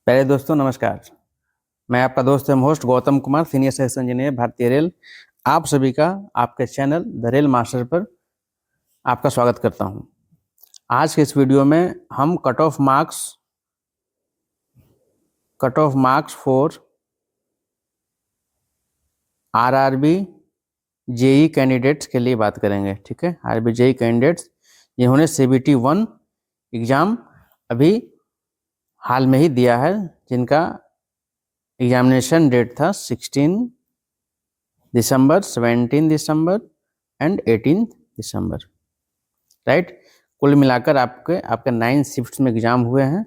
पहले दोस्तों नमस्कार। मैं आपका दोस्त एवं host Gautam Kumar, senior section engineer, भारतीय रेल। आप सभी का आपके चैनल द रेल मास्टर पर आपका स्वागत करता हूं। आज के इस वीडियो में हम cut off marks for RRB JE candidates के लिए बात करेंगे। ठीक है, आरआरबी जेई कैंडिडेट्स जिन्होंने CBT 1 एग्जाम अभी हाल में ही दिया है, जिनका एग्जामिनेशन डेट था 16 दिसंबर, 17 दिसंबर एंड 18 दिसंबर, राइट। कुल मिलाकर आपके 9 शिफ्ट्स में एग्जाम हुए हैं,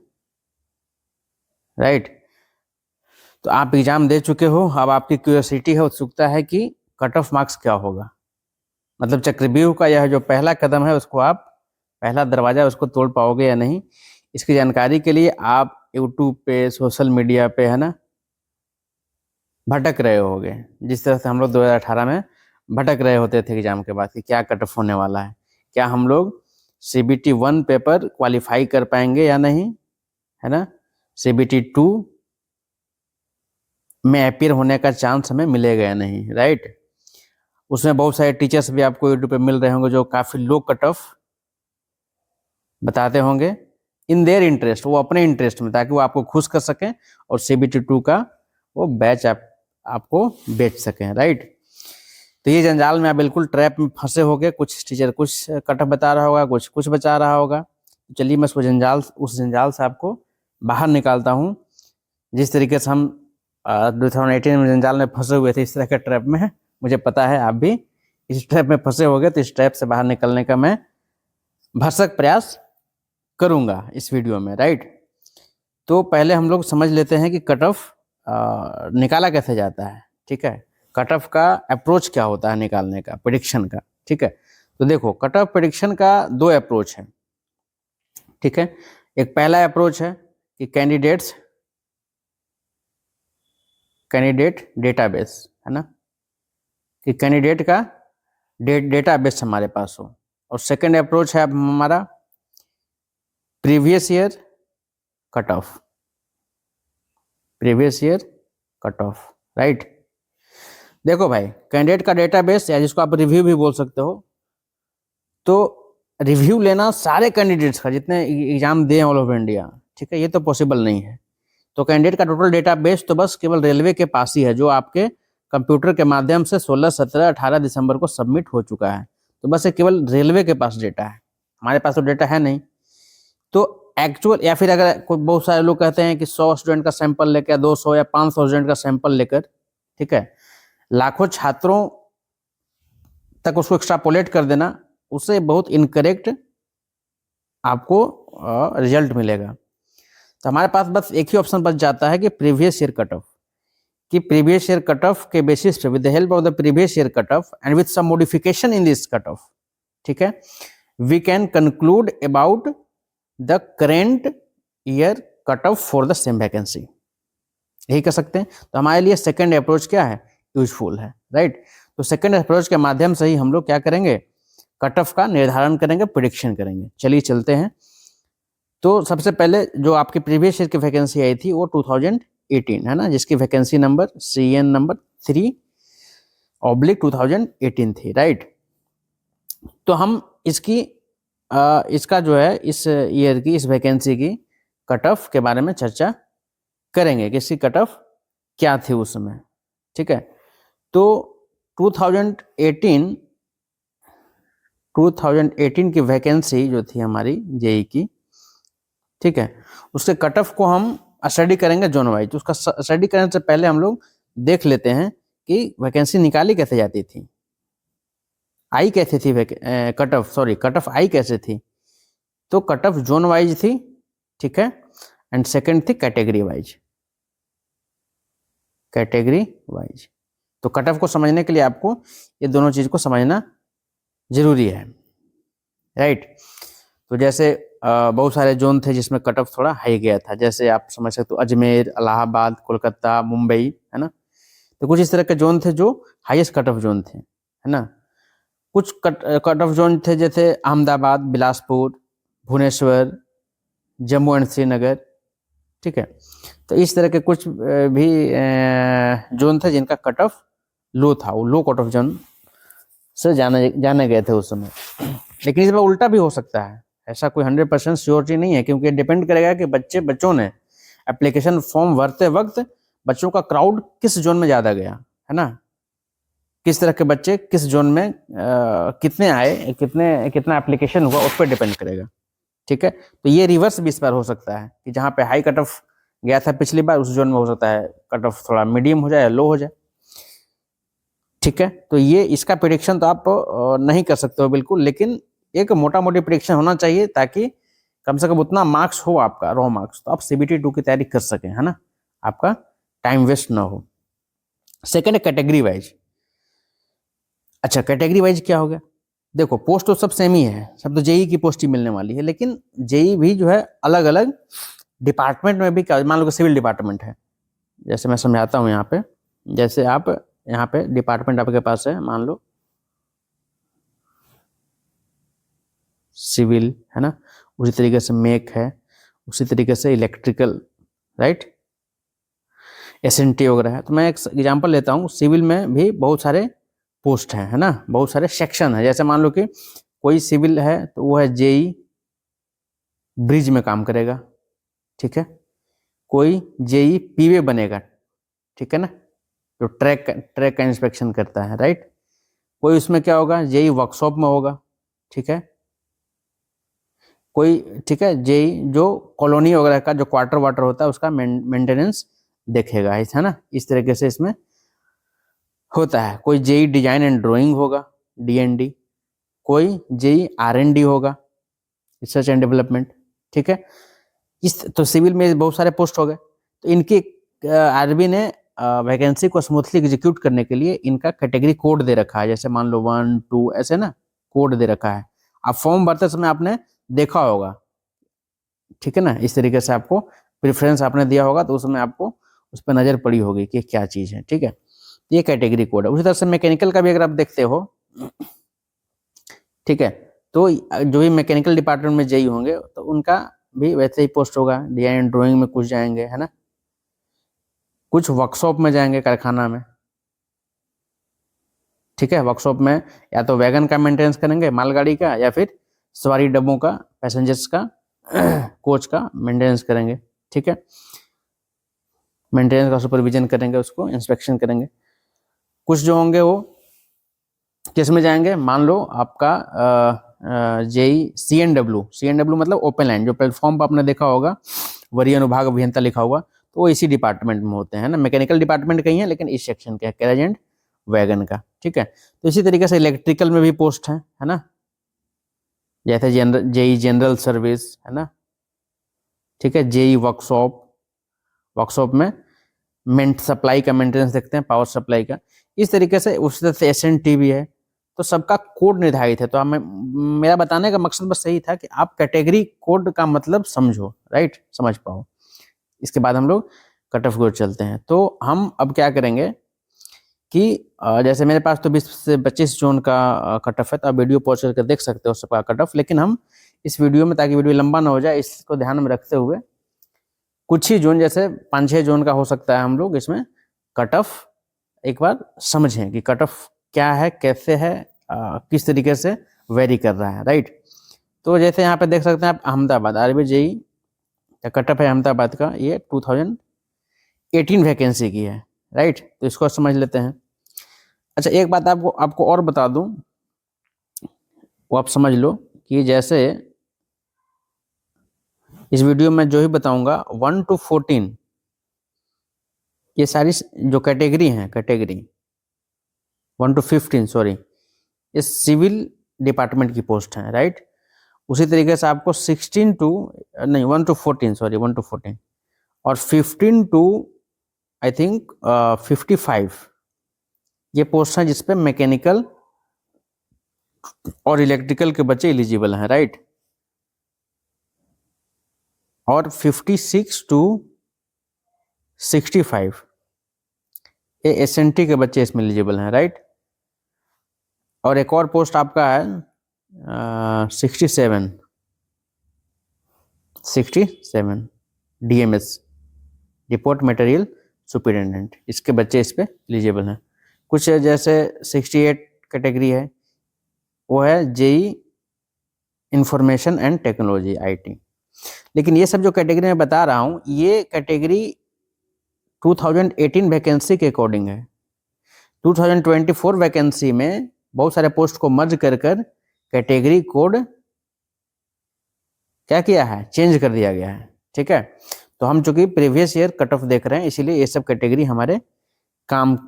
राइट। तो आप एग्जाम दे चुके हो। अब आपकी क्यूरियोसिटी है, उत्सुकता है कि कट ऑफ मार्क्स क्या होगा, मतलब चक्रव्यूह का यह जो पहला कदम है उसको आप, पहला दरवाजा उसको तोड़ पाओगे या नहीं। इसकी जानकारी के लिए आप यूट्यूब पे, सोशल मीडिया पे, है ना, भटक रहे होगे, जिस तरह से हम लोग 2018 में भटक रहे होते थे एग्जाम के बाद कि क्या कट ऑफ होने वाला है, क्या हम लोग CBT 1 पेपर क्वालिफाई कर पाएंगे या नहीं, है ना, CBT 2 में अपीयर होने का चांस हमें मिलेगा या नहीं, राइट। उसमें बहुत सारे टीचर्स भी आपको यूट्यूब पे मिल रहे होंगे जो काफ़ी लो कट ऑफ बताते होंगे इन देयर इंटरेस्ट, वो अपने इंटरेस्ट में, ताकि वो आपको खुश कर सकें और CBT 2 का वो बैच आपको बेच सकें, राइट। तो ये जंजाल में आप बिल्कुल ट्रैप में फंसे होगे। कुछ टीचर कुछ कट ऑफ बता रहा होगा, कुछ बचा रहा होगा। चलिए मैं उस जंजाल से आपको बाहर निकालता हूँ। जिस तरीके से हम 2018 में जंजाल में फंसे हुए थे, इस तरह के ट्रैप में मुझे पता है आप भी इस ट्रैप में फंसे होगे। तो इस ट्रैप से बाहर निकलने का मैं भरसक प्रयास करूंगा इस वीडियो में, राइट। तो पहले हम लोग समझ लेते हैं कि कट ऑफ निकाला कैसे जाता है। ठीक है, कट ऑफ का अप्रोच क्या होता है निकालने का, प्रेडिक्शन का। ठीक है, तो देखो कट ऑफ प्रेडिक्शन का 2 अप्रोच है। ठीक है, एक पहला अप्रोच है कि कैंडिडेट डेटाबेस, है ना, कि कैंडिडेट का डेटाबेस हमारे पास हो। और सेकंड अप्रोच है हमारा previous year cut of, right. देखो भाई, कैंडिडेट का डेटाबेस या जिसको आप रिव्यू भी बोल सकते हो, तो रिव्यू लेना सारे कैंडिडेट्स का जितने एग्जाम दिए ऑल ओवर इंडिया, ठीक है, ये तो पॉसिबल नहीं है। तो कैंडिडेट का टोटल डेटाबेस तो बस केवल रेलवे के पास ही है, जो आपके कंप्यूटर के माध्यम से 16, 17, 18 दिसंबर को सबमिट हो चुका है। तो बस ये केवल रेलवे के पास डेटा है, हमारे पास तो डेटा है नहीं। तो एक्चुअल, या फिर अगर बहुत सारे लोग कहते हैं कि 100 स्टूडेंट का सैंपल लेकर, 200 या 500 स्टूडेंट का सैंपल लेकर, ठीक है, लाखों छात्रों तक उसको एक्स्ट्रापोलेट कर देना, उससे बहुत इनकरेक्ट आपको रिजल्ट मिलेगा। तो हमारे पास बस एक ही ऑप्शन बच जाता है कि प्रीवियस ईयर कट ऑफ, कि प्रीवियस ईयर कट ऑफ के बेसिस पे, with the help of the previous year cut off and with some modification in this cut off, ठीक है, we can conclude about the current year cut off for the same vacancy, यही कर सकते हैं। तो हमारे लिए सेकेंड अप्रोच क्या है, यूजफुल है, राइट। तो सेकेंड अप्रोच के माध्यम से ही हम लोग क्या करेंगे, कट ऑफ का निर्धारण करेंगे, प्रिडिक्शन करेंगे। चलिए चलते हैं। तो सबसे पहले जो आपकी प्रीवियस ईयर की वैकेंसी आई थी वो 2018 है ना, जिसकी वैकेंसी नंबर CN नंबर 3/2018 थी, राइट। तो हम इसका जो है इस ईयर की, इस वैकेंसी की कट ऑफ के बारे में चर्चा करेंगे कि इसकी कट ऑफ क्या थी उस समय। ठीक है, तो 2018 की वैकेंसी जो थी हमारी जेई की, ठीक है, उसके कट ऑफ को हम स्टडी करेंगे जोन वाइज। उसका स्टडी करने से पहले हम लोग देख लेते हैं कि वैकेंसी निकाली कैसे जाती थी, आई कैसे थी, कट ऑफ आई कैसे थी। तो कट ऑफ जोन वाइज थी, ठीक है, एंड सेकंड थी कैटेगरी वाइज। तो कट ऑफ को समझने के लिए आपको ये दोनों चीज को समझना जरूरी है, राइट। तो जैसे बहुत सारे जोन थे जिसमें कट ऑफ थोड़ा हाई गया था, जैसे आप समझ सकते हो अजमेर, इलाहाबाद, कोलकाता, मुंबई, है ना। तो कुछ इस तरह के जोन थे जो हाईएस्ट कट ऑफ जोन थे, है ना। कुछ कट ऑफ जोन थे जैसे अहमदाबाद, बिलासपुर, भुवनेश्वर, जम्मू एंड श्रीनगर, ठीक है। तो इस तरह के कुछ भी जोन थे जिनका कट ऑफ लो था, वो लो कट ऑफ जोन से जाने गए थे उस समय। लेकिन इस बार उल्टा भी हो सकता है, ऐसा कोई 100% श्योरिटी नहीं है, क्योंकि डिपेंड करेगा कि बच्चों ने एप्लीकेशन फॉर्म भरते वक्त बच्चों का क्राउड किस जोन में ज़्यादा गया, है ना, किस तरह के बच्चे किस जोन में कितने आए, कितना एप्लीकेशन हुआ, उस पर डिपेंड करेगा। ठीक है, तो ये रिवर्स भी इस बार हो सकता है कि जहाँ पे हाई कट ऑफ गया था पिछली बार, उस जोन में हो सकता है कट ऑफ थोड़ा मीडियम हो जाए या लो हो जाए। ठीक है, तो ये इसका प्रिडिक्शन तो आप नहीं कर सकते हो बिल्कुल, लेकिन एक मोटा मोटी प्रिडिक्शन होना चाहिए ताकि कम से कम उतना मार्क्स हो आपका, रॉ मार्क्स, तो आप CBT 2 की तैयारी कर सकें, है ना, आपका टाइम वेस्ट ना हो। सेकेंड है कैटेगरी वाइज। अच्छा, कैटेगरी वाइज क्या हो गया, देखो पोस्ट तो सब सेम ही है, सब तो जेई की पोस्ट ही मिलने वाली है, लेकिन जेई भी जो है अलग अलग डिपार्टमेंट में भी, क्या मान लो कि सिविल डिपार्टमेंट है, जैसे मैं समझाता हूँ यहाँ पे, जैसे आप यहाँ पे डिपार्टमेंट आपके पास है, मान लो सिविल, है ना, उसी तरीके से मेक है, उसी तरीके से इलेक्ट्रिकल, राइट, SNT वगैरह है। तो मैं एक एग्जांपल लेता हूँ, सिविल में भी बहुत सारे पोस्ट हैं, है ना, बहुत सारे सेक्शन है। जैसे मान लो कि कोई सिविल है तो वो है जेई ब्रिज में काम करेगा, ठीक है, कोई जेई पीवे बनेगा, ठीक है ना, जो ट्रैक का इंस्पेक्शन करता है, राइट, कोई उसमें क्या होगा, जेई वर्कशॉप में होगा, ठीक है, कोई, ठीक है, जेई जो कॉलोनी वगैरह का जो क्वार्टर वाटर होता है उसका मेंटेनेंस देखेगा, है ना, इस तरीके से इसमें होता है। कोई जेई डिजाइन एंड ड्राइंग होगा, DND, कोई जेई R&D होगा, रिसर्च एंड डेवलपमेंट, ठीक है। इस तो सिविल में बहुत सारे पोस्ट हो गए, तो इनकी आरबी ने वैकेंसी को स्मूथली एग्जीक्यूट करने के लिए इनका कैटेगरी कोड दे रखा है, जैसे मान लो 1 2 ऐसे ना कोड दे रखा है, आप फॉर्म भरते समय आपने देखा होगा, ठीक है ना, इस तरीके से आपको प्रेफरेंस आपने दिया होगा तो उसमें आपको उस पर नजर पड़ी होगी कि क्या चीज है, ठीक है, ये कैटेगरी कोड है। उसी तरह से मैकेनिकल का भी अगर आप देखते हो, ठीक है, तो जो भी मैकेनिकल डिपार्टमेंट में जेई होंगे तो उनका भी वैसे ही पोस्ट होगा, डिजाइन ड्राइंग में कुछ जाएंगे, है ना, कुछ वर्कशॉप में जाएंगे, कारखाना में, ठीक है, वर्कशॉप में या तो वैगन का मेंटेनेंस करेंगे, मालगाड़ी का, या फिर सवारी डब्बों का, पैसेंजर्स का, कोच का मेंटेनेंस करेंगे, ठीक है, मेंटेनेंस का सुपरविजन करेंगे, उसको इंस्पेक्शन करेंगे। कुछ जो होंगे वो किस में जाएंगे, मान लो आपका जेई CNW मतलब ओपन लाइन, जो प्लेटफॉर्म पर आपने देखा होगा वरीय अनुभाग अभियंता लिखा हुआ, तो वो इसी डिपार्टमेंट में होते हैं ना, मैकेनिकल डिपार्टमेंट का ही है लेकिन इस सेक्शन के कैरेज एंड वैगन का, ठीक है। तो इसी तरीके से इलेक्ट्रिकल में भी पोस्ट है ना, जैसे जेई जनरल सर्विस, है ना, ठीक है, जेई वर्कशॉप में सप्लाई का मेंटेनेंस देखते हैं, पावर सप्लाई का, इस तरीके से उस तरह से SNT भी है। तो सबका कोड निर्धारित है, तो मेरा बताने का मकसद बस यही था कि आप कैटेगरी कोड का मतलब समझो, राइट, समझ पाओ। इसके बाद हम लोग कट ऑफ की ओर चलते हैं। तो हम अब क्या करेंगे कि जैसे मेरे पास तो 20 से 25 जोन का कट ऑफ है, तो आप वीडियो पॉज करके देख सकते हो सबका कट ऑफ, लेकिन हम इस वीडियो में, ताकि वीडियो लंबा ना हो जाए, इसको ध्यान में रखते हुए कुछ ही जोन, जैसे 5-6 जोन का हो सकता है, हम लोग इसमें कट ऑफ एक बार समझें कि कट ऑफ क्या है, कैसे है, किस तरीके से वेरी कर रहा है, राइट। तो जैसे यहाँ पे देख सकते हैं आप, अहमदाबाद आरबी जेई का कट ऑफ है अहमदाबाद का, ये 2018 वैकेंसी की है, राइट, तो इसको समझ लेते हैं। अच्छा, एक बात आपको और बता दूं, वो आप समझ लो कि जैसे इस वीडियो में जो ही बताऊंगा 1 to 14 ये सारी जो कैटेगरी हैं, कैटेगरी 1 to 15 सॉरी, ये सिविल डिपार्टमेंट की पोस्ट है, राइट। उसी तरीके से आपको 16 to नहीं 1 to 14 सॉरी 1 to 14 और 15 to आई थिंक 55 ये पोस्ट हैं जिसपे मैकेनिकल और इलेक्ट्रिकल के बच्चे एलिजिबल हैं, राइट। और 56 to 65 ये SNT के बच्चे इसमें एलिजिबल हैं, राइट। और एक और पोस्ट आपका है 67 DMS, रिपोर्ट मटेरियल सुपरिटेंडेंट, इसके बच्चे इस पे एलिजिबल हैं। कुछ जैसे 68 कैटेगरी है, वो है JE information and technology IT। लेकिन ये सब जो कैटेगरी मैं बता रहा हूँ, ये कैटेगरी 2018 वैकेंसी के अकॉर्डिंग है। 2024 वैकेंसी में बहुत सारे पोस्ट को मर्ज कर कैटेगरी कोड क्या किया है, चेंज कर दिया गया है। ठीक है, तो हम चूंकि प्रीवियस ईयर कट ऑफ देख रहे हैं, इसीलिए ये सब कैटेगरी हमारे काम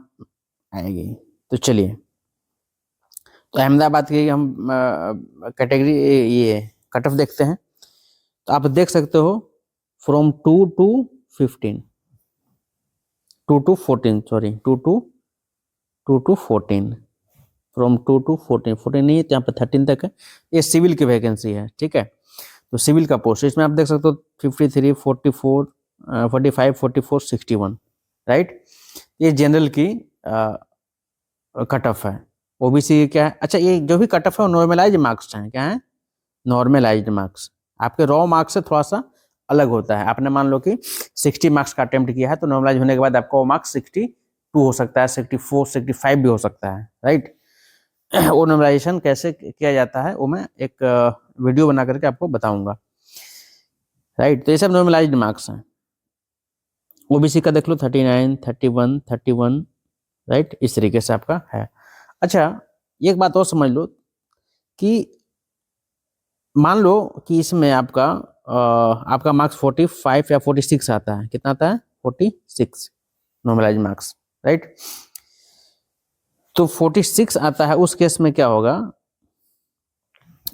आएगी। तो चलिए, तो अहमदाबाद की हम कैटेगरी ये कट ऑफ देखते हैं। तो आप देख सकते हो from 2 to 15, 2 to 14, sorry 2 to 14, from 2 to 14, 14 नहीं है तो यहाँ पर 13 तक है। ये सिविल की वैकेंसी है। ठीक है, तो सिविल का पोस्ट इसमें आप देख सकते हो 53, 44, 45, 44, 61, राइट। ये जनरल की कट ऑफ है। ओबीसी क्या है, अच्छा ये जो भी कट ऑफ है वो नॉर्मलाइज मार्क्स हैं। क्या है, नॉर्मलाइज्ड मार्क्स। आपके रॉ मार्क्स से थोड़ा सा अलग होता है। आपने मान लो कि 60 मार्क्स का अटेम्प्ट किया है, तो नॉर्मलाइज होने के बाद आपका वो मार्क्स 62 हो सकता है, 64, 65 भी हो सकता है, राइट। वो नॉर्मलाइजेशन कैसे किया जाता है वो मैं एक वीडियो बना करके आपको बताऊंगा, राइट। तो ये सब नॉर्मलाइज्ड मार्क्स हैं। ओबीसी का देख लो 39, 31, 31, राइट, इस तरीके से आपका है। अच्छा, एक बात और समझ लो कि मान लो कि इसमें आपका मार्क्स 45 या 46 आता है। कितना आता है, 46 नॉर्मलाइज मार्क्स, राइट। तो 46 आता है, उस केस में क्या होगा,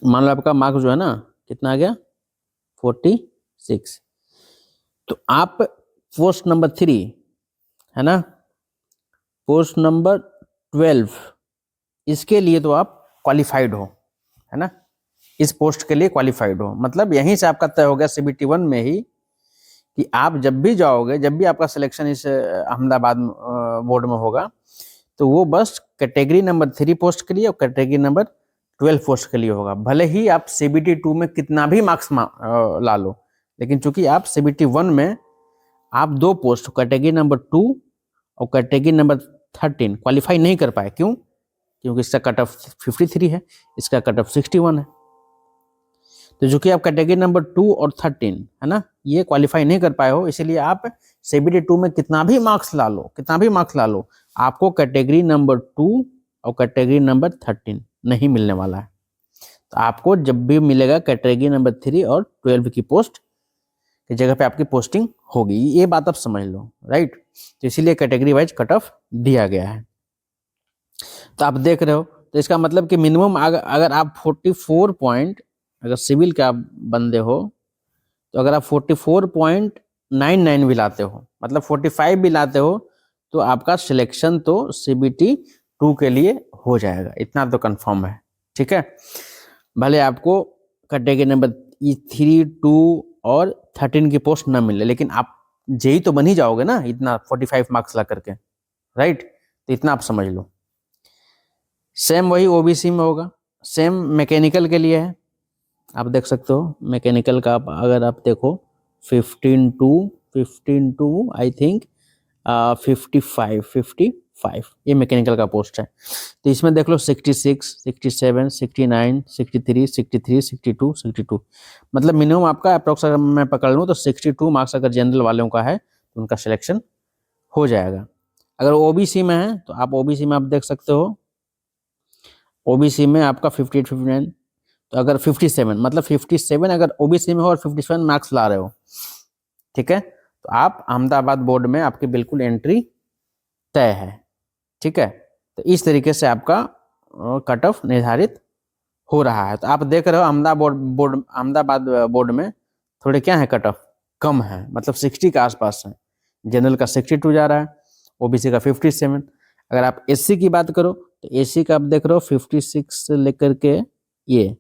मान लो आपका मार्क्स जो है ना कितना आ गया, 46, तो आप पोस्ट नंबर 3 है ना, पोस्ट नंबर 12, इसके लिए तो आप क्वालिफाइड हो, है ना, इस पोस्ट के लिए क्वालिफाइड हो। मतलब यहीं से आपका तय हो गया CBT 1 में ही कि आप जब भी जाओगे, जब भी आपका सिलेक्शन इस अहमदाबाद बोर्ड में होगा, तो वो बस कैटेगरी नंबर 3 पोस्ट के लिए और कैटेगरी नंबर 12 पोस्ट के लिए होगा। भले ही आप CBT 2 में कितना भी मार्क्स ला लो, लेकिन चूंकि आप CBT 1 में आप 2 पोस्ट कैटेगरी नंबर 2 और कैटेगरी नंबर 13 क्वालिफाई नहीं कर पाए। क्यों? क्योंकि इसका कट ऑफ 53 है, इसका कट ऑफ 61 है। तो जो कि आप कैटेगरी नंबर 2 और 13 है ना, ये क्वालिफाई नहीं कर पाए हो, इसीलिए आप CBT 2 में कितना भी मार्क्स ला लो, आपको कैटेगरी नंबर 2 और कैटेगरी नंबर 13 नहीं मिलने वाला है। तो आपको जब भी मिलेगा कैटेगरी नंबर 3 और 12 की पोस्ट की जगह पे आपकी पोस्टिंग होगी। ये बात आप समझ लो, राइट। तो इसीलिए कैटेगरी वाइज कट ऑफ दिया गया है। तो आप देख रहे हो, तो इसका मतलब कि मिनिमम अगर आप 44 पॉइंट, अगर सिविल का बंदे हो तो अगर आप 44.99 भी लाते हो, मतलब 45 भी लाते हो, तो आपका सिलेक्शन तो CBT 2 के लिए हो जाएगा, इतना तो कंफर्म है। ठीक है, भले आपको कैटेगरी नंबर 3, 2 और 13 की पोस्ट ना मिले, लेकिन आप जेई तो बन ही जाओगे ना, इतना 45 मार्क्स ला करके, राइट। तो इतना आप समझ लो। सेम वही ओबीसी में होगा, सेम मैकेनिकल के लिए है। आप देख सकते हो मैकेनिकल का अगर आप देखो 15 टू आई थिंक 55 ये मैकेनिकल का पोस्ट है। तो इसमें देख लो 66, 67, 69, 63, 62, 62, मतलब मिनिमम आपका अप्रोक्स अगर मैं पकड़ लूँ तो 62 मार्क्स अगर जनरल वालों का है तो उनका सिलेक्शन हो जाएगा। अगर ओबीसी में है तो आप ओबीसी में आप देख सकते हो, ओबीसी में आपका 58, 59, तो अगर 57 मतलब 57 अगर ओबीसी में हो और 57 मार्क्स ला रहे हो, ठीक है, तो आप अहमदाबाद बोर्ड में आपकी बिल्कुल एंट्री तय है। ठीक है, तो इस तरीके से आपका कट ऑफ निर्धारित हो रहा है। तो आप देख रहे हो अहमदाबाद बोर्ड में थोड़े क्या है, कट ऑफ कम है, मतलब 60 के आसपास है। जनरल का 62 जा रहा है, ओबीसी का 57। अगर आप एससी की बात करो तो एससी का आप देख रहे हो 56 से लेकर के ये,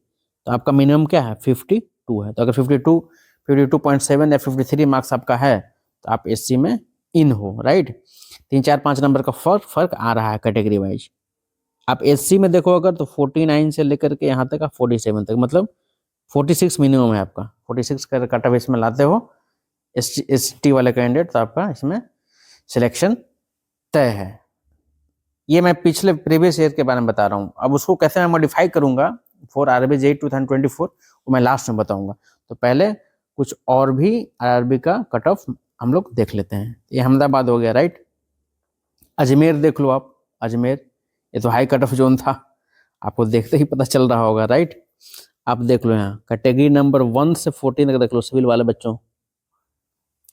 तो आपका मिनिमम क्या है, 52 है। तो अगर 52.7 या 53 मार्क्स आपका है तो आप एससी में इन हो, राइट। 3, 4, 5 नंबर का फर्क आ रहा है कैटेगरी वाइज। आप एससी में देखो अगर तो 49 से लेकर के यहाँ तक आप 47 तक, मतलब 46 मिनिमम है आपका। 46 का कट ऑफ इसमें लाते हो ST वाले कैंडिडेट, तो आपका इसमें सिलेक्शन तय है। ये मैं पिछले प्रीवियस ईयर के बारे में बता रहा हूँ। अब उसको कैसे मैं मॉडिफाई करूंगा फॉर RRB JEE 2024 वो मैं लास्ट में बताऊंगा। तो पहले कुछ और भी RRB का कट ऑफ हम लोग देख लेते हैं। ये अहमदाबाद हो गया, राइट। अजमेर देख लो आप, अजमेर ये तो हाई कट ऑफ जोन था, आपको देखते ही पता चल रहा होगा, राइट। आप देख लो यहाँ कैटेगरी नंबर 1 से 14 तक देख लो सिविल वाले बच्चों,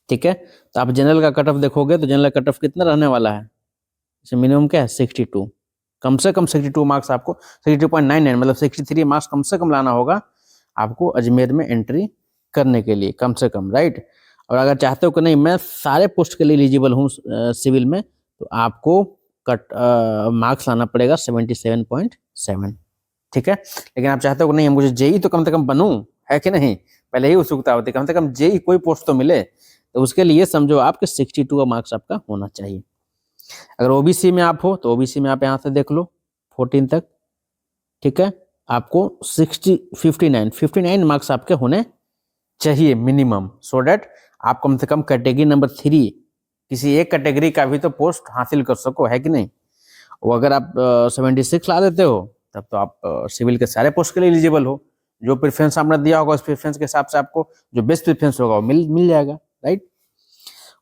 ठीक है। तो आप जनरल का कट ऑफ देखोगे तो जनरल कट ऑफ कितना रहने वाला है, मिनिमम क्या है 62, कम से कम 62 मार्क्स आपको, 62.99 मतलब 63 मार्क्स कम से कम लाना होगा आपको अजमेर में एंट्री करने के लिए, कम से कम, राइट। और अगर चाहते हो कि नहीं मैं सारे पोस्ट के लिए एलिजिबल हूँ सिविल में, तो आपको मार्क्स लाना पड़ेगा 77.7, ठीक है। लेकिन आप चाहते हो कि नहीं मुझे जेई तो कम से कम बनूं, है कि नहीं, पहले ही उत्सुकता होती है कम से कम जेई कोई पोस्ट तो मिले, तो उसके लिए समझो आपके 62 का मार्क्स आपका होना चाहिए। अगर ओबीसी में आप हो तो ओबीसी में आप यहाँ से देख लो 14 तक, ठीक है। आपको 59 मार्क्स आपके होने चाहिए मिनिमम, सो डेट आप कम से कम कैटेगरी नंबर 3 किसी एक कैटेगरी का भी तो पोस्ट हासिल कर सको, है कि नहीं। वो अगर आप 76 ला देते हो तब तो आप सिविल के सारे पोस्ट के लिए एलिजिबल हो। जो प्रेफरेंस आपने दिया होगा उस प्रेफरेंस के हिसाब से आपको जो बेस्ट प्रेफरेंस होगा वो मिल जाएगा, राइट।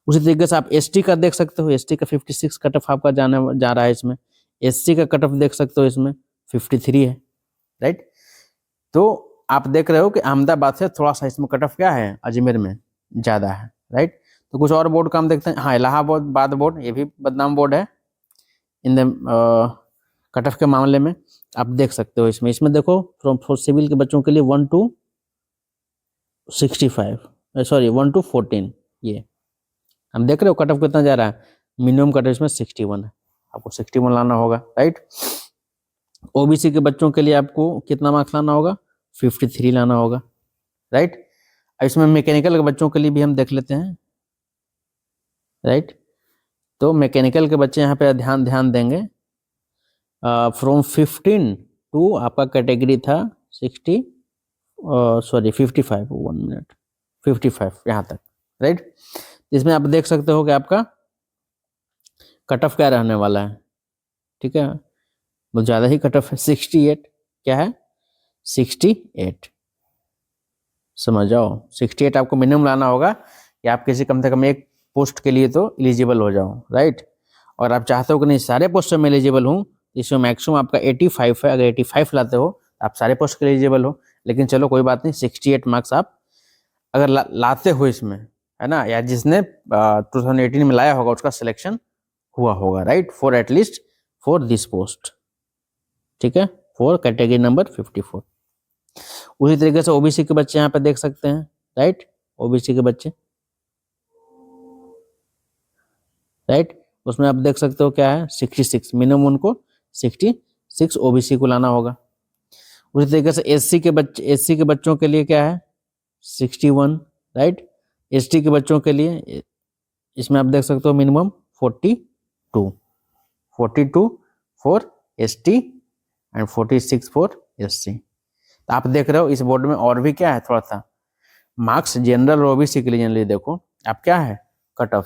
उसी तरीके से आप एसटी का देख सकते हो, एसटी का 56 कट ऑफ आपका जा रहा है इसमें। एससी का कट ऑफ देख सकते हो इसमें 53 है, राइट। तो आप देख रहे हो कि अहमदाबाद से थोड़ा सा इसमें कट ऑफ क्या है अजमेर में ज्यादा है, राइट। तो कुछ और बोर्ड का हम देखते हैं, हाँ इलाहाबाद बोर्ड, ये भी बदनाम बोर्ड है इन द कट ऑफ के मामले में। आप देख सकते हो इसमें देखो फ्रॉम सिविल के बच्चों के लिए 1 to 65 सॉरी 1 to 14, ये हम देख रहे हो कट ऑफ कितना जा रहा है, मिनिमम कट ऑफ इसमें 61 है, आपको 61 लाना होगा, राइट। ओबीसी के बच्चों के लिए आपको कितना मार्क्स लाना होगा, 53 लाना होगा, राइट। इसमें मैकेनिकल के बच्चों के लिए भी हम देख लेते हैं, राइट। तो मैकेनिकल के बच्चे यहाँ पे ध्यान देंगे फ्रॉम 15 टू आपका कैटेगरी था 55 1 मिनट 55 यहाँ तक, राइट। इसमें आप देख सकते हो कि आपका कट ऑफ क्या रहने वाला है, ठीक है, बहुत ज़्यादा ही कट ऑफ है 68, क्या है 68, समझ जाओ 68 आपको मिनिमम लाना होगा कि आप किसी कम से कम एक पोस्ट के लिए तो एलिजिबल हो जाओ, राइट। और आप चाहते हो कि नहीं सारे पोस्ट में एलिजिबल हूँ, इसमें मैक्सिमम आपका 85 है, अगर 85 लाते हो तो आप सारे पोस्ट के लिए एलिजिबल हो। लेकिन चलो कोई बात नहीं, 68 मार्क्स आप अगर लाते हो इसमें, है ना, या जिसने 2018 में लाया होगा उसका सिलेक्शन हुआ होगा, right, for at least for this post, ठीक है, फॉर कैटेगरी नंबर 54। उसी तरीके से ओबीसी के बच्चे यहाँ पे देख सकते हैं, राइट, ओबीसी के बच्चे, राइट, उसमें आप देख सकते हो क्या है 66, मिनिमम उनको 66 ओबीसी को लाना होगा। उसी तरीके से एससी के बच्चों के लिए क्या है 61, राइट। एसटी के बच्चों के लिए इसमें आप देख सकते हो minimum 42 for ST and 46 for SC. तो आप देख रहे हो इस बोर्ड में और भी क्या है, थोड़ा सा मार्क्स जनरल और ओबीसी के लिए जनरली देखो आप क्या है कट ऑफ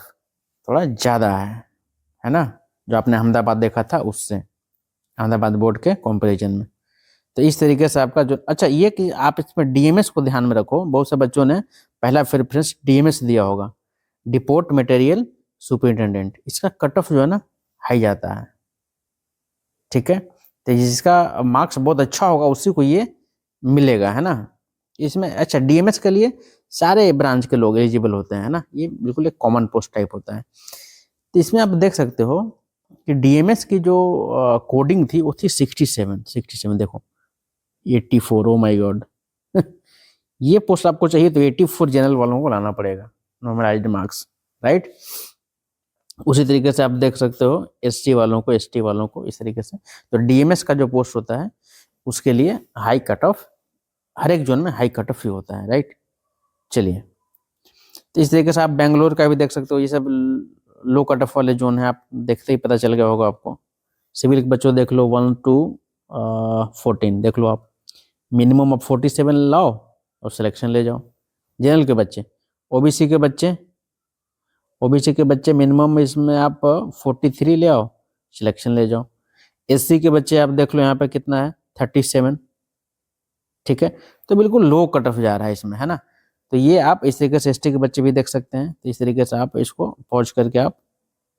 थोड़ा ज्यादा है ना, जो आपने अहमदाबाद देखा था उससे, अहमदाबाद बोर्ड के कंपैरिजन में। तो इस तरीके से आपका जो अच्छा ये कि आप इसमें डीएमएस को ध्यान में रखो, बहुत से बच्चों ने पहला प्रेफरेंस डीएमएस दिया होगा, डिपोर्ट मटेरियल सुपरिटेंडेंट, इसका कट ऑफ जो है ना हाई जाता है, ठीक है। तो जिसका मार्क्स बहुत अच्छा होगा उसी को ये मिलेगा, है ना। इसमें अच्छा डीएमएस के लिए सारे ब्रांच के लोग एलिजिबल होते हैं ना, ये बिल्कुल एक कॉमन पोस्ट टाइप होता है। तो इसमें आप देख सकते हो कि डीएमएस की जो कोडिंग थी वो थी 67 देखो 84, ओ माय गॉड ये पोस्ट आपको चाहिए तो 84 जनरल वालों को लाना पड़ेगा नॉर्मलाइज्ड मार्क्स, राइट। उसी तरीके से आप देख सकते हो एसटी वालों को इस तरीके से। तो डीएमएस का जो पोस्ट होता है उसके लिए हाई कट ऑफ, हर एक जोन में हाई कट ऑफ ही होता है, राइट। चलिए, तो इस तरीके से आप बेंगलोर का भी देख सकते हो, ये सब लो कट ऑफ वाले जोन है, आप देखते ही पता चल गया होगा आपको। सिविल के बच्चों देख लो 1 to 14 देख लो आप, मिनिमम आप 47 लाओ और सिलेक्शन ले जाओ जनरल के बच्चे। ओबीसी के बच्चे मिनिमम इसमें आप 43 ले आओ, सिलेक्शन ले जाओ। एससी के बच्चे आप देख लो यहाँ पे कितना है, 37। ठीक है, तो बिल्कुल लो कट ऑफ जा रहा है इसमें, है ना। तो ये आप इस तरीके से एसटी के बच्चे भी देख सकते हैं। तो इस तरीके से आप इसको पॉज करके आप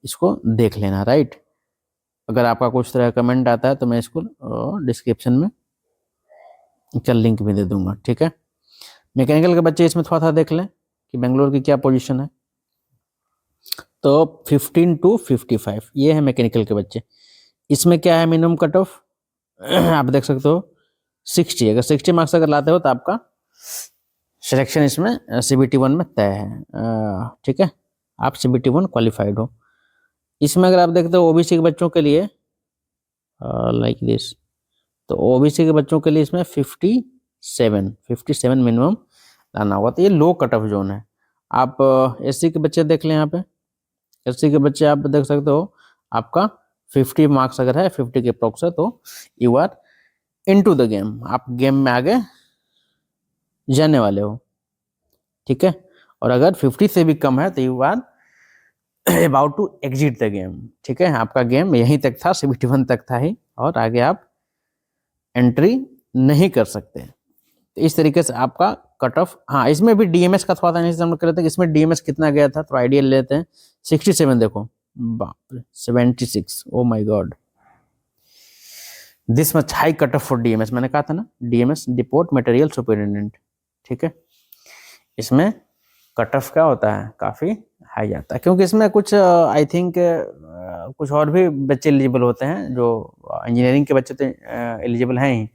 इसको देख लेना, राइट। अगर आपका कुछ तरह का कमेंट आता है तो मैं इसको डिस्क्रिप्शन में चल लिंक भी दे दूंगा। ठीक है, मैकेनिकल के बच्चे इसमें थोड़ा सा देख लें कि बेंगलोर की क्या पोजीशन है। तो 15 to 55 ये है मैकेनिकल के बच्चे। इसमें क्या है मिनिमम कट ऑफ आप देख सकते हो 60। अगर 60 मार्क्स अगर लाते हो तो आपका सिलेक्शन इसमें CBT 1 में तय है। ठीक है, आप CBT 1 क्वालिफाइड हो। इसमें अगर आप देखते हो ओबीसी के बच्चों के लिए लाइक दिस, तो ओबीसी के बच्चों के लिए इसमें 57 मिनिमम लाना होगा। तो ये लो कट ऑफ जोन है। आप एससी के बच्चे देख लें, यहाँ पे एससी के बच्चे आप देख सकते हो आपका 50 मार्क्स अगर है, 50 के अप्रोक्स है, तो you are into the game, आप गेम में आगे जाने वाले हो। ठीक है, और अगर 50 से भी कम है तो you are about to exit the game. ठीक है, आपका गेम यहीं तक था, CBT 1 तक था ही, और आगे आप एंट्री नहीं कर सकते। तो इस तरीके से आपका कट ऑफ, हाँ इसमें भी डीएमएस का थोड़ा सा एनालिसिस हम लोग कर रहे थे कि इसमें डीएमएस कितना गया था, तो आइडिया लेते हैं। 67 देखो, बाप रे 76, oh my God, this much high cut off for DMs. मैंने कहा था ना, डीएमएस डिपोर्ट मटेरियल सुपरिटेंडेंट। ठीक है, इसमें कट ऑफ क्या होता है, काफी हाई जाता है, क्योंकि इसमें कुछ आई थिंक कुछ और भी बच्चे एलिजिबल होते हैं, जो इंजीनियरिंग के बच्चे तो एलिजिबल हैं ही।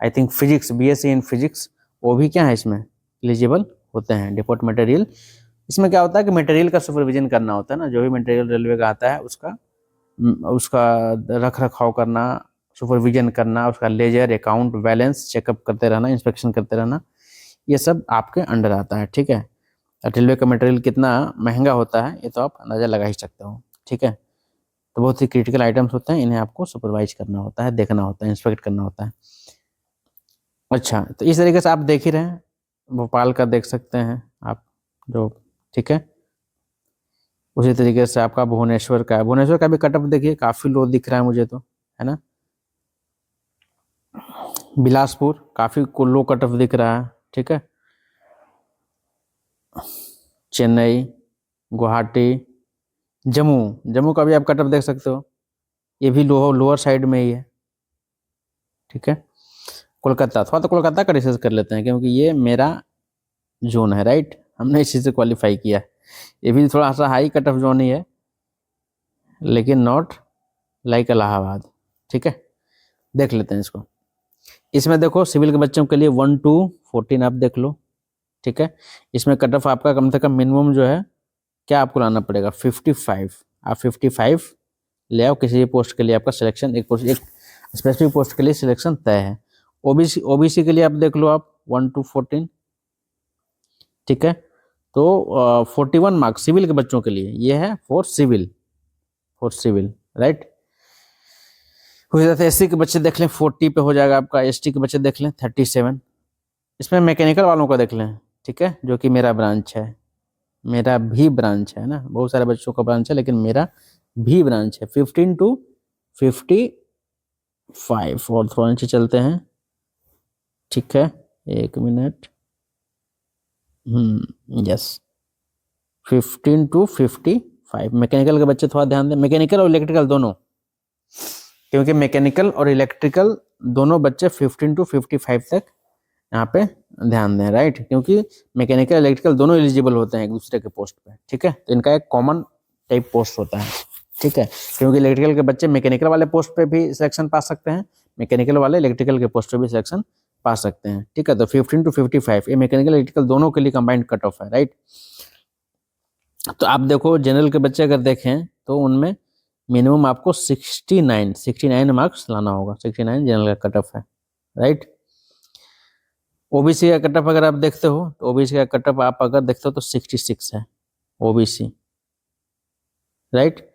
I think physics, BSc in physics, वो भी क्या है इसमें एलिजिबल होते हैं। डिपोर्ट मटेरियल, इसमें क्या होता है कि मटेरियल का सुपरविजन करना होता है ना, जो भी मटेरियल रेलवे का आता है उसका रख रखाव करना, सुपरविजन करना, उसका लेजर अकाउंट बैलेंस चेकअप करते रहना, इंस्पेक्शन करते रहना, ये सब आपके अंडर आता है। ठीक है, रेलवे का मटेरियल कितना महंगा होता है ये तो आप अंदाजा लगा ही सकते हो। ठीक है, तो बहुत ही क्रिटिकल आइटम्स होते हैं, इन्हें आपको सुपरवाइज करना होता है, देखना होता है, इंस्पेक्ट करना होता है। अच्छा, तो इस तरीके से आप देख ही रहे हैं, भोपाल का देख सकते हैं आप जो। ठीक है, उसी तरीके से आपका भुवनेश्वर का भी कट ऑफ देखिए, काफी लो दिख रहा है मुझे तो, है ना। बिलासपुर काफी लो कट ऑफ दिख रहा है। ठीक है, चेन्नई, गुवाहाटी, जम्मू का भी आप कट ऑफ देख सकते हो, ये भी लोअर साइड में ही है। ठीक है, कोलकाता, थोड़ा तो कोलकाता का डिस्कस कर लेते हैं, क्योंकि ये मेरा जोन है, राइट, हमने इसी से क्वालिफाई किया। ये भी थोड़ा सा हाई कट ऑफ जोन ही है, लेकिन नॉट लाइक इलाहाबाद। ठीक है, देख लेते हैं इसको। इसमें देखो सिविल के बच्चों के लिए 1 to 14 आप देख लो। ठीक है, इसमें कट ऑफ आपका कम से कम मिनिमम जो है क्या आपको लाना पड़ेगा, 55। आप 55 ले आओ, किसी भी पोस्ट के लिए आपका सिलेक्शन, एक स्पेसिफिक पोस्ट के लिए सिलेक्शन तय है। ओबीसी के लिए आप देख लो, आप 1 to 14। ठीक है, तो 41 मार्क्स सिविल के बच्चों के लिए, ये है फॉर सिविल, राइट। उसी तरह से एससी के बच्चे देख लें, 40 पे हो जाएगा आपका। एसटी के बच्चे देख लें 37। इसमें मैकेनिकल वालों को देख लें, ठीक है, जो कि मेरा ब्रांच है, मेरा भी ब्रांच है ना, बहुत सारे बच्चों का ब्रांच है, लेकिन मेरा भी ब्रांच है। 15 to 55 और थोड़ा नीचे चलते हैं। ठीक है, एक मिनट, यस, 15 to 55 मैकेनिकल के बच्चे थोड़ा ध्यान दें, मैकेनिकल और इलेक्ट्रिकल दोनों, क्योंकि मैकेनिकल और इलेक्ट्रिकल दोनों बच्चे 15 to 55 तक यहाँ पे ध्यान दें, राइट, क्योंकि मैकेनिकल इलेक्ट्रिकल दोनों एलिजिबल होते हैं एक दूसरे के पोस्ट पे। ठीक है, तो इनका एक कॉमन टाइप पोस्ट होता है। ठीक है, क्योंकि इलेक्ट्रिकल के बच्चे मैकेनिकल वाले पोस्ट पे भी सिलेक्शन पा सकते हैं, मैकेनिकल वाले इलेक्ट्रिकल के पोस्ट पे भी सिलेक्शन पा सकते हैं। ठीक है, तो 15 to 55 ये मैकेनिकल इलेक्ट्रिकल दोनों के लिए कंबाइंड कट ऑफ है, राइट। तो आप देखो जनरल के बच्चे अगर देखें तो उनमें मिनिमम आपको 69 मार्क्स लाना होगा। 69 जनरल का कट ऑफ है, राइट। ओबीसी का कट ऑफ अगर आप देखते हो तो ओबीसी का कट ऑफ आप अगर देखते हो तो 66 है ओबीसी, राइट।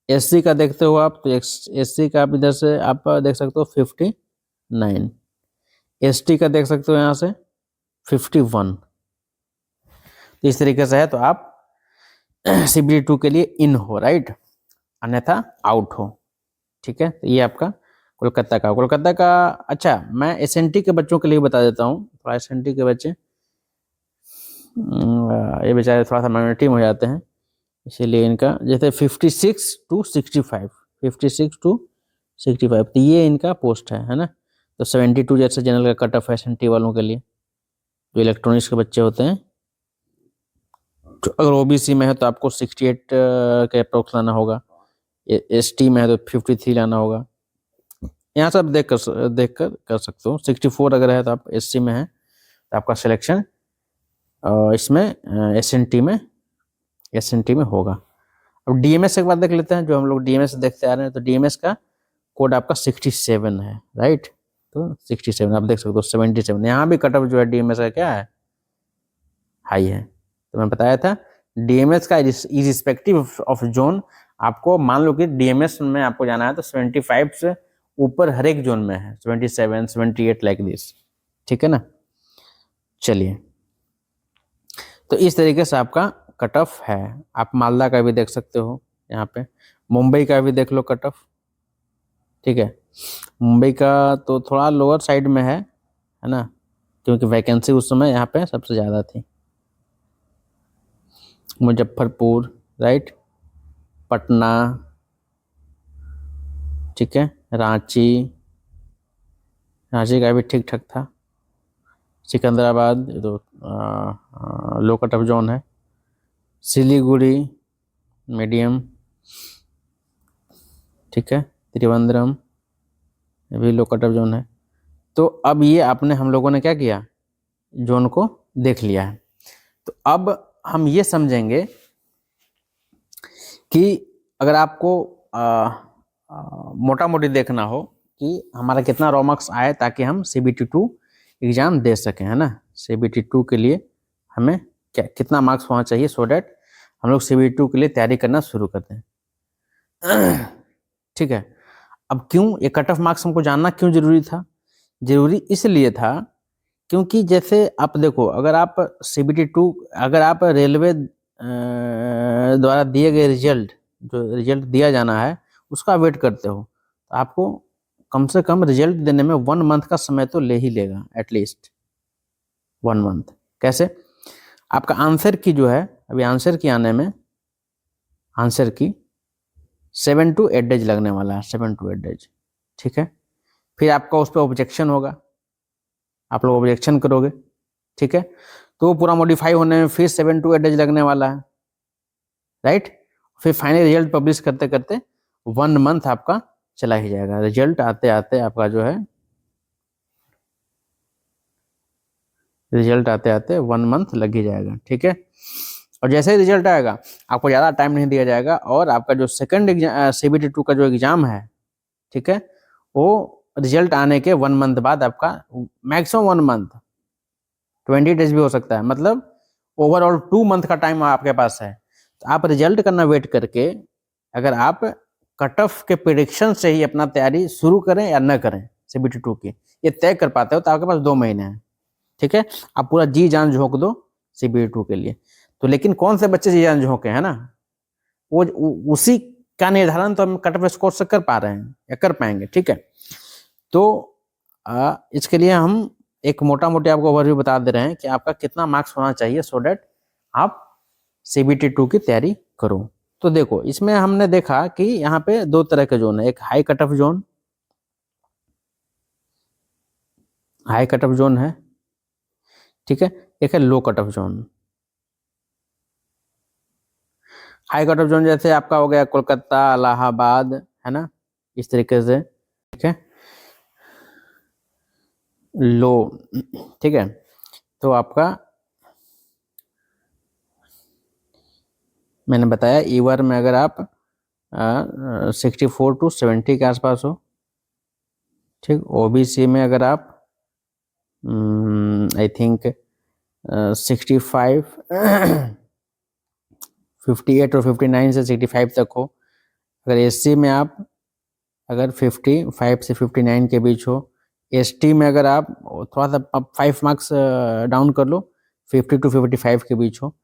एससी का देखते हो आप तो एससी का आप इधर से आप देख सकते हो 59। एसटी का देख सकते हो यहाँ से 51। तो इस तरीके से है तो आप CBT2 के लिए इन हो, राइट, अन्यथा आउट हो। ठीक है, तो ये आपका कोलकाता का। अच्छा, मैं SNT के बच्चों के लिए बता देता हूँ, थोड़ा SNT के बच्चे ये बेचारे थोड़ा सा माइनॉरिटी में हो जाते हैं, इसीलिए इनका जैसे 56 to 65, 56 to 65, तो ये इनका पोस्ट है ना। तो 72 जैसे जनरल का कट ऑफ है SNT वालों के लिए, जो इलेक्ट्रॉनिक्स के बच्चे होते हैं। तो अगर OBC में है तो आपको 68 के अप्रोक्स लाना होगा, ST में है तो 53 लाना होगा। यहाँ से आप देख कर सकते हो। 64 अगर है तो आप SC में है तो आपका सिलेक्शन इसमें SNT में होगा। अब DMS एक बार देख लेते हैं, जो हम लोग DMS देखते आ रहे हैं, तो DMS का कोड आपका 67 है, राइट। तो 67 आप देख सकते हो, 77 यहाँ भी कट ऑफ जो है DMS का क्या है, हाई है। तो मैं बताया था DMS का इरिस्पेक्टिव ऑफ जोन, आपको मान लो कि DMS में आपको जाना है तो 75 से ऊपर हर एक जोन में है, 27, 78 लाइक दिस, ठीक है ना। चलिए, तो इस तरीके से आपका कट ऑफ है। आप मालदा का भी देख सकते हो, यहाँ पे मुंबई का भी देख लो कट ऑफ, ठीक है। मुंबई का तो थोड़ा लोअर साइड में है ना, क्योंकि वैकेंसी उस समय यहाँ पे सबसे ज़्यादा थी। मुजफ्फरपुर, राइट, पटना, ठीक है, रांची का भी ठीक ठाक था। सिकंदराबाद तो लो कट ऑफ जोन है। सिलीगुड़ी मीडियम, ठीक है। त्रिवेंद्रम ये भी लो कट ऑफ जोन है। तो अब ये आपने हम लोगों ने क्या किया, जोन को देख लिया है। तो अब हम ये समझेंगे कि अगर आपको मोटा मोटी देखना हो कि हमारा कितना रॉ मार्क्स आए, ताकि हम CBT2 एग्जाम दे सकें, है ना। CBT2 के लिए हमें क्या कितना मार्क्स होना चाहिए, सो डैट हम लोग CBT2 के लिए तैयारी करना शुरू करते हैं। ठीक है, अब क्यों ये कट ऑफ मार्क्स हमको जानना क्यों जरूरी था? जरूरी इसलिए था क्योंकि जैसे आप देखो, अगर आप CBT2, अगर आप रेलवे द्वारा दिए गए रिजल्ट, जो रिजल्ट दिया जाना है उसका वेट करते हो, तो आपको कम से कम रिजल्ट देने में 1 मंथ का समय तो ले ही लेगा, एटलीस्ट 1 मंथ। कैसे? आपका आंसर की जो है, अभी आंसर की आने में आंसर की 7 to 8 डेज लगने वाला है, 7 to 8 डेज, ठीक है। फिर आपका उस पर ऑब्जेक्शन होगा, आप लोग ऑब्जेक्शन करोगे, ठीक है। तो पूरा मॉडिफाई होने में फिर 7 to 8 डेज लगने वाला है, राइट। फिर फाइनल रिजल्ट पब्लिश करते करते 1 मंथ आपका चला ही जाएगा। रिजल्ट आते आते आपका जो है, रिजल्ट आते आते 1 मंथ लग ही जाएगा, ठीक है। और जैसे ही रिजल्ट आएगा आपको ज़्यादा टाइम नहीं दिया जाएगा, और आपका जो सेकंड CBT2 का जो एग्जाम है, ठीक है, वो रिजल्ट आने के 1 मंथ बाद आपका, मैक्सिमम 1 मंथ, 20 डेज भी हो सकता है, मतलब ओवरऑल 2 मंथ का टाइम आपके पास है। तो आप रिजल्ट करना वेट करके, अगर आप कट ऑफ के प्रेडिक्शन से ही अपना तैयारी शुरू करें या न करें CBT2 की, ये तय कर पाते हो तो आपके पास 2 महीने हैं, ठीक है। आप पूरा जी जान झोंक दो CBT2 के लिए। तो लेकिन कौन से बच्चे जी जान झोंके, है ना, वो उसी का निर्धारण तो हम कट ऑफ स्कोर से कर पा रहे हैं या कर पाएंगे, ठीक है। तो इसके लिए हम एक मोटा मोटी आपको ओवरव्यू बता दे रहे हैं कि आपका कितना मार्क्स होना चाहिए, सो डैट आप CBT2 की तैयारी करो। तो देखो, इसमें हमने देखा कि यहाँ पे 2 तरह के जोन है, एक high cut off zone, high cut off zone है, ठीक है, एक है low cut off zone. High cut off zone जैसे आपका हो गया कोलकाता, इलाहाबाद, है ना, इस तरीके से, ठीक है। लो, ठीक है, तो आपका मैंने बताया ईवर में अगर आप 64 to 70 के आसपास हो, ठीक। OBC में अगर आप आई थिंक 65 58 और 59 से 65 तक हो। अगर SC में आप अगर 55 से 59 के बीच हो, ST में अगर आप थोड़ा सा 5 मार्क्स डाउन कर लो, 50 to 55 के बीच हो।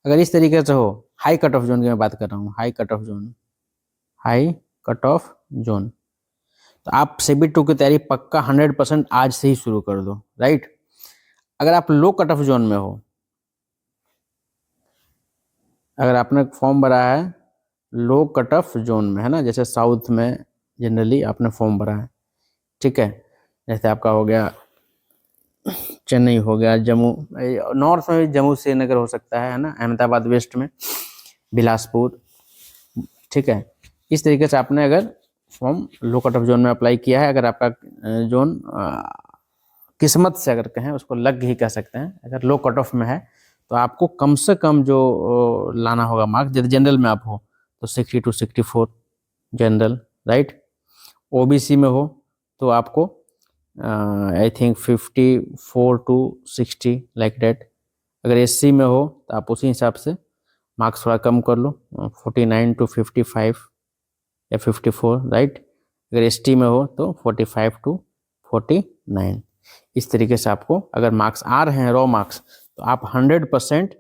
अगर इस तरीके से हो, हाई कट ऑफ जोन की मैं बात कर रहा हूँ, high cut off zone, high cut off zone, तो आप CB2 की तैयारी पक्का 100% आज से ही शुरू कर दो, राइट। अगर आप लो कट ऑफ जोन में हो, अगर आपने फॉर्म भरा है लो कट ऑफ जोन में, है ना, जैसे साउथ में जनरली आपने फॉर्म भरा है, ठीक है, जैसे आपका हो गया चेन्नई, हो गया जम्मू, नॉर्थ में भी जम्मू श्रीनगर हो सकता है ना, अहमदाबाद वेस्ट में बिलासपुर, ठीक है। इस तरीके से आपने अगर फॉर्म लो कट ऑफ जोन में अप्लाई किया है, अगर आपका जोन किस्मत से अगर कहें उसको लग ही कह सकते हैं, अगर लो कट ऑफ में है तो आपको कम से कम जो लाना होगा मार्क्स, यदि जनरल में आप हो तो 60 to 64 जनरल, राइट। OBC में हो तो आपको I think 54 to 60 like date. अगर SC में हो तो आप उसी हिसाब से मार्क्स थोड़ा कम कर लो, 49 to 55 या 54, राइट। अगर ST में हो तो 45 to 49। इस तरीके से आपको अगर मार्क्स आ रहे हैं रॉ मार्क्स, तो आप 100%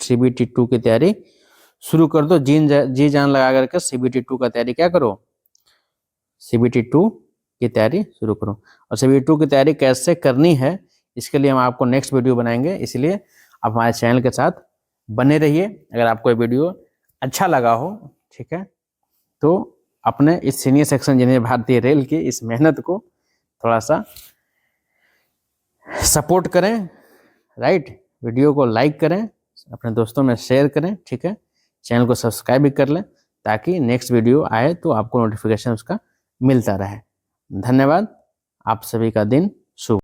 CBT2 की तैयारी शुरू कर दो, जी जान लगा करके CBT2 का तैयारी क्या करो, CBT2 की तैयारी शुरू करो। और CBT2 की तैयारी कैसे करनी है इसके लिए हम आपको नेक्स्ट वीडियो बनाएंगे, इसलिए आप हमारे चैनल के साथ बने रहिए। अगर आपको ये वीडियो अच्छा लगा हो, ठीक है, तो अपने इस सीनियर सेक्शन इंजीनियर भारतीय रेल की इस मेहनत को थोड़ा सा सपोर्ट करें, राइट। वीडियो को लाइक करें, अपने दोस्तों में शेयर करें, ठीक है। चैनल को सब्सक्राइब भी कर लें ताकि नेक्स्ट वीडियो आए तो आपको नोटिफिकेशन उसका मिलता रहे। धन्यवाद, आप सभी का दिन शुभ।